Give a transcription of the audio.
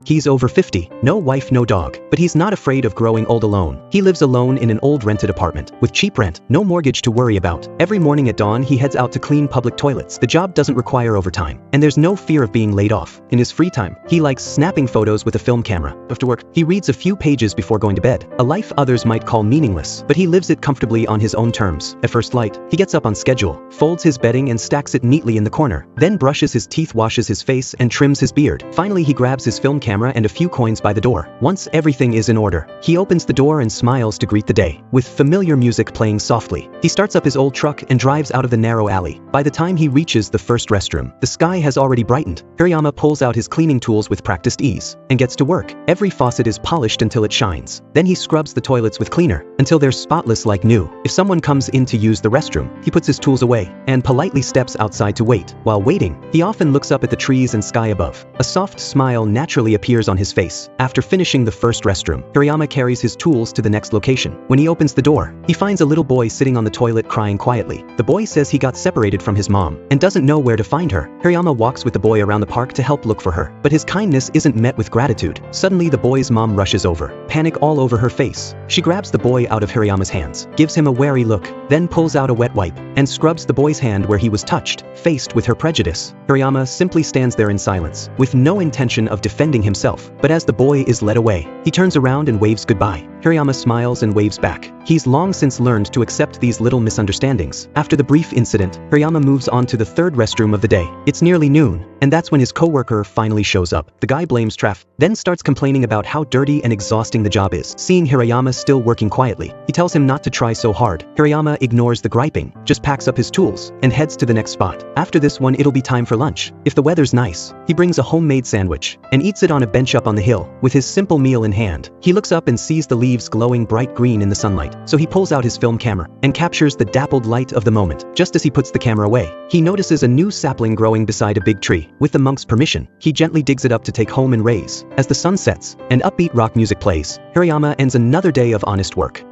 He's over 50, no wife, no dog, but he's not afraid of growing old alone. He lives alone in an old rented apartment, with cheap rent, no mortgage to worry about. Every morning at dawn he heads out to clean public toilets. The job doesn't require overtime, and there's no fear of being laid off. In his free time, he likes snapping photos with a film camera. After work, he reads a few pages before going to bed. A life others might call meaningless, but he lives it comfortably on his own terms. At first light, he gets up on schedule, folds his bedding and stacks it neatly in the corner, then brushes his teeth, washes his face, and trims his beard. Finally, he grabs his film camera and a few coins by the door. Once everything is in order, he opens the door and smiles to greet the day, with familiar music playing softly. He starts up his old truck and drives out of the narrow alley. By the time he reaches the first restroom, the sky has already brightened. Hirayama pulls out his cleaning tools with practiced ease and gets to work. Every faucet is polished until it shines. Then he scrubs the toilets with cleaner until they're spotless like new. If someone comes in to use the restroom, he puts his tools away and politely steps outside to wait. While waiting, he often looks up at the trees and sky above. A soft smile naturally appears on his face. After finishing the first restroom, Hirayama carries his tools to the next location. When he opens the door, he finds a little boy sitting on the toilet crying quietly. The boy says he got separated from his mom and doesn't know where to find her. Hirayama walks with the boy around the park to help look for her, but his kindness isn't met with gratitude. Suddenly, the boy's mom rushes over, panic all over her face. She grabs the boy out of Hirayama's hands, gives him a wary look, then pulls out a wet wipe and scrubs the boy's hand where he was touched. Faced with her prejudice, Hirayama simply stands there in silence, with no intention of defending himself. But as the boy is led away, he turns around and waves goodbye. Hirayama smiles and waves back. He's long since learned to accept these little misunderstandings. After the brief incident, Hirayama moves on to the third restroom of the day. It's nearly noon, and that's when his coworker finally shows up. The guy blames traffic, then starts complaining about how dirty and exhausting the job is. Seeing Hirayama still working quietly, he tells him not to try so hard. Hirayama ignores the griping, just packs up his tools, and heads to the next spot. After this one, it'll be time for lunch. If the weather's nice, he brings a homemade sandwich and eats it on a bench up on the hill. With his simple meal in hand, he looks up and sees the leaves glowing bright green in the sunlight, so he pulls out his film camera and captures the dappled light of the moment. Just as he puts the camera away, he notices a new sapling growing beside a big tree. With the monk's permission, he gently digs it up to take home and raise. As the sun sets and upbeat rock music plays, Hirayama ends another day of honest work.